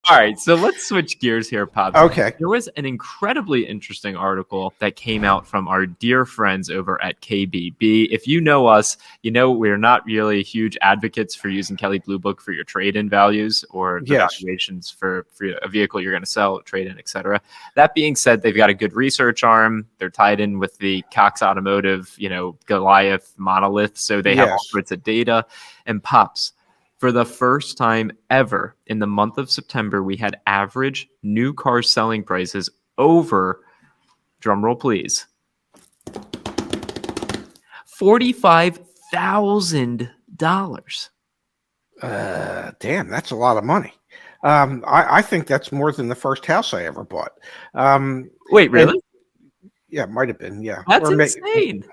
All right, so let's switch gears here, Pops. Okay. There was an incredibly interesting article that came out from our dear friends over at KBB. If you know us, you know we're not really huge advocates for using Kelley Blue Book for your trade-in values or the Yes. valuations for a vehicle you're going to sell, trade-in, etc. That being said, they've got a good research arm. They're tied in with the Cox Automotive, Goliath monolith, so they have all Yes. sorts of data. And Pops, for the first time ever in the month of September, we had average new car selling prices over, drumroll please, $45,000. Damn, that's a lot of money. I think that's more than the first house I ever bought. Wait, really? Yeah, it might have been. Yeah, That's insane.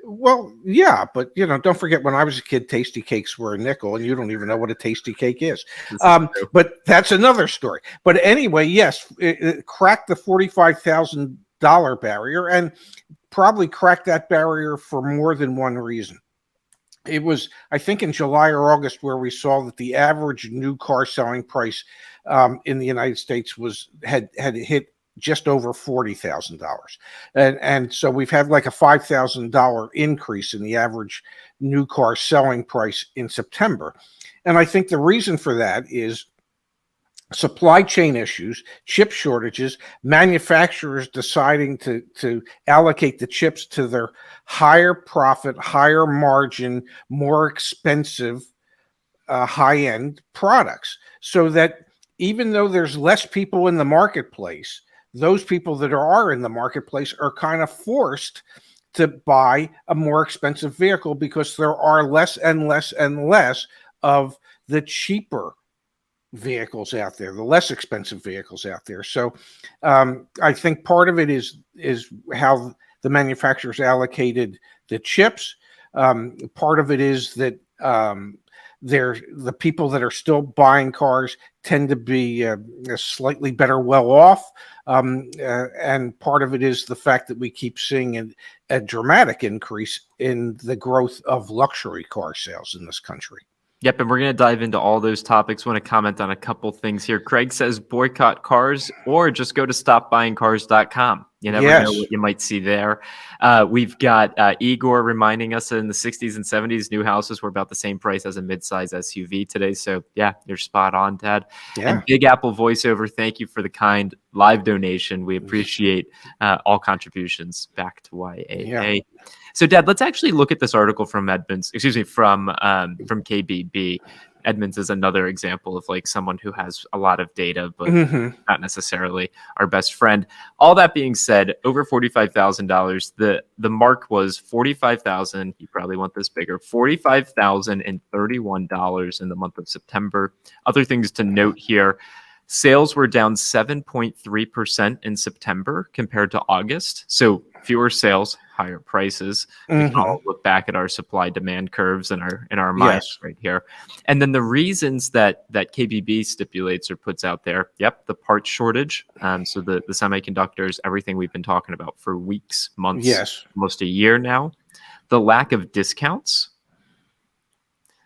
Well, yeah, but don't forget when I was a kid, tasty cakes were a nickel, and you don't even know what a tasty cake is. But that's another story. But anyway, yes, it cracked the $45,000 barrier, and probably cracked that barrier for more than one reason. It was, I think, in July or August where we saw that the average new car selling price in the United States had hit just over $40,000. And so we've had like a $5,000 increase in the average new car selling price in September. And I think the reason for that is supply chain issues, chip shortages, manufacturers deciding to allocate the chips to their higher profit, higher margin, more expensive, high-end products. So that even though there's less people in the marketplace, those people that are in the marketplace are kind of forced to buy a more expensive vehicle because there are less and less and less of the cheaper vehicles out there, the less expensive vehicles out there. So I think part of it is how the manufacturers allocated the chips. Part of it is that the people that are still buying cars tend to be slightly better well off. And part of it is the fact that we keep seeing a dramatic increase in the growth of luxury car sales in this country. Yep, and we're going to dive into all those topics. Want to comment on a couple things here. Craig says boycott cars or just go to stopbuyingcars.com. You never know what you might see there. We've got Igor reminding us that in the 60s and 70s, new houses were about the same price as a midsize SUV today. So, yeah, you're spot on, Dad. Yeah. And Big Apple voiceover, thank you for the kind live donation. We appreciate all contributions back to YAA. Yeah. So, Dad, let's actually look at this article from KBB. Edmunds is another example of like someone who has a lot of data, but not necessarily our best friend. All that being said, over $45,000, the mark was $45,000. You probably want this bigger, $45,031 in the month of September. Other things to note here. Sales were down 7.3% in September compared to August. So fewer sales, higher prices. We can all look back at our supply-demand curves in our minds right here. And then the reasons that KBB stipulates or puts out there, the part shortage. So the semiconductors, everything we've been talking about for weeks, months, almost a year now. The lack of discounts.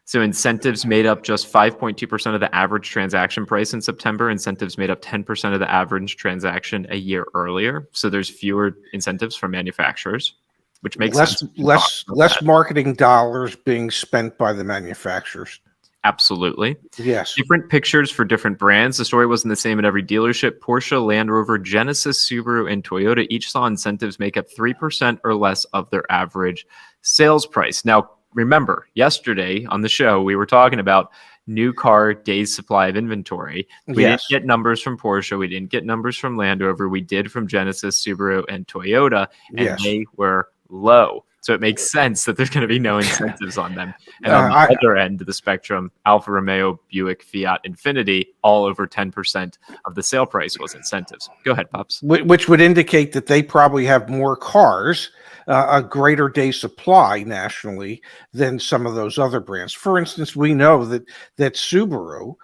So incentives made up just 5.2% of the average transaction price in September. Incentives made up 10% of the average transaction a year earlier. So there's fewer incentives from manufacturers, which makes sense. Less marketing dollars being spent by the manufacturers. Absolutely. Yes. Different pictures for different brands. The story wasn't the same at every dealership. Porsche, Land Rover, Genesis, Subaru, and Toyota each saw incentives make up 3% or less of their average sales price. Now, remember, yesterday on the show, we were talking about new car days supply of inventory. We didn't get numbers from Porsche. We didn't get numbers from Land Rover. We did from Genesis, Subaru, and Toyota, and they were low. So it makes sense that there's going to be no incentives on them. And on the other end of the spectrum, Alfa Romeo, Buick, Fiat, Infiniti, all over 10% of the sale price was incentives. Go ahead, Pops. Which would indicate that they probably have more cars, a greater day supply nationally than some of those other brands. For instance, we know that Subaru,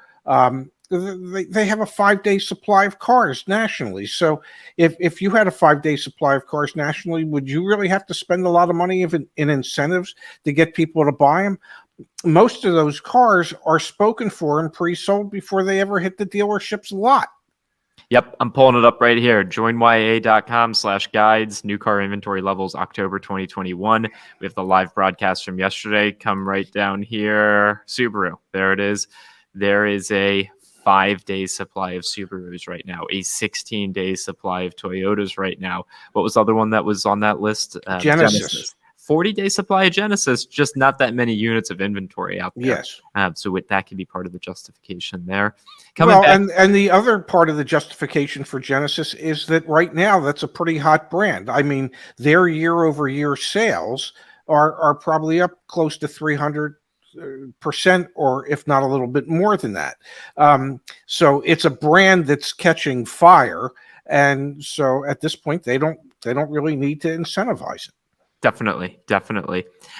they have a 5-day supply of cars nationally. So if you had a 5-day supply of cars nationally, would you really have to spend a lot of money in incentives to get people to buy them? most of those cars are spoken for and pre-sold before they ever hit the dealership's lot. Yep, I'm pulling it up right here. JoinYAA.com/guides, new car inventory levels, October 2021. We have the live broadcast from yesterday. Come right down here. Subaru, there it is. There is a 5-day supply of Subarus right now, a 16-day supply of Toyotas right now. What was the other one that was on that list? Genesis. 40-day supply of Genesis, just not that many units of inventory out there. Yes. So that could be part of the justification there. And the other part of the justification for Genesis is that right now that's a pretty hot brand. I mean, their year-over-year sales are probably up close to 300%, or if not a little bit more than that. So it's a brand that's catching fire, and so at this point they don't really need to incentivize it. Definitely.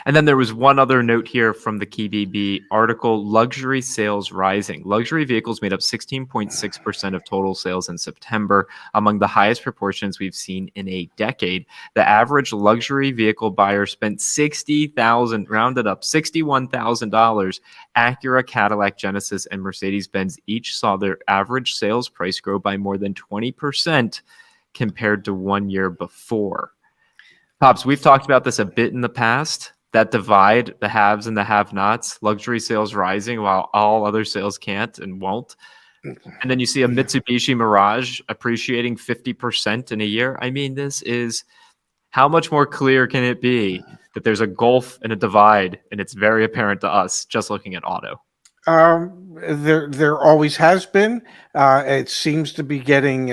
And then there was one other note here from the KBB article, luxury sales rising. Luxury vehicles made up 16.6% of total sales in September, among the highest proportions we've seen in a decade. The average luxury vehicle buyer spent $60,000, rounded up $61,000. Acura, Cadillac, Genesis, and Mercedes-Benz each saw their average sales price grow by more than 20% compared to 1 year before. Pops, we've talked about this a bit in the past, that divide, the haves and the have-nots, luxury sales rising while all other sales can't and won't. And then you see a Mitsubishi Mirage appreciating 50% in a year. I mean, this is, how much more clear can it be that there's a gulf and a divide, and it's very apparent to us just looking at auto? There always has been. It seems to be getting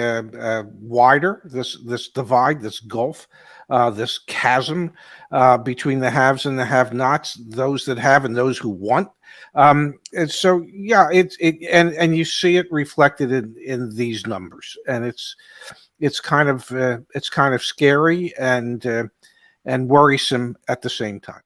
wider. This divide, this gulf, this chasm between the haves and the have-nots, those that have and those who want. And so, yeah, and you see it reflected in these numbers, and it's kind of scary and worrisome at the same time.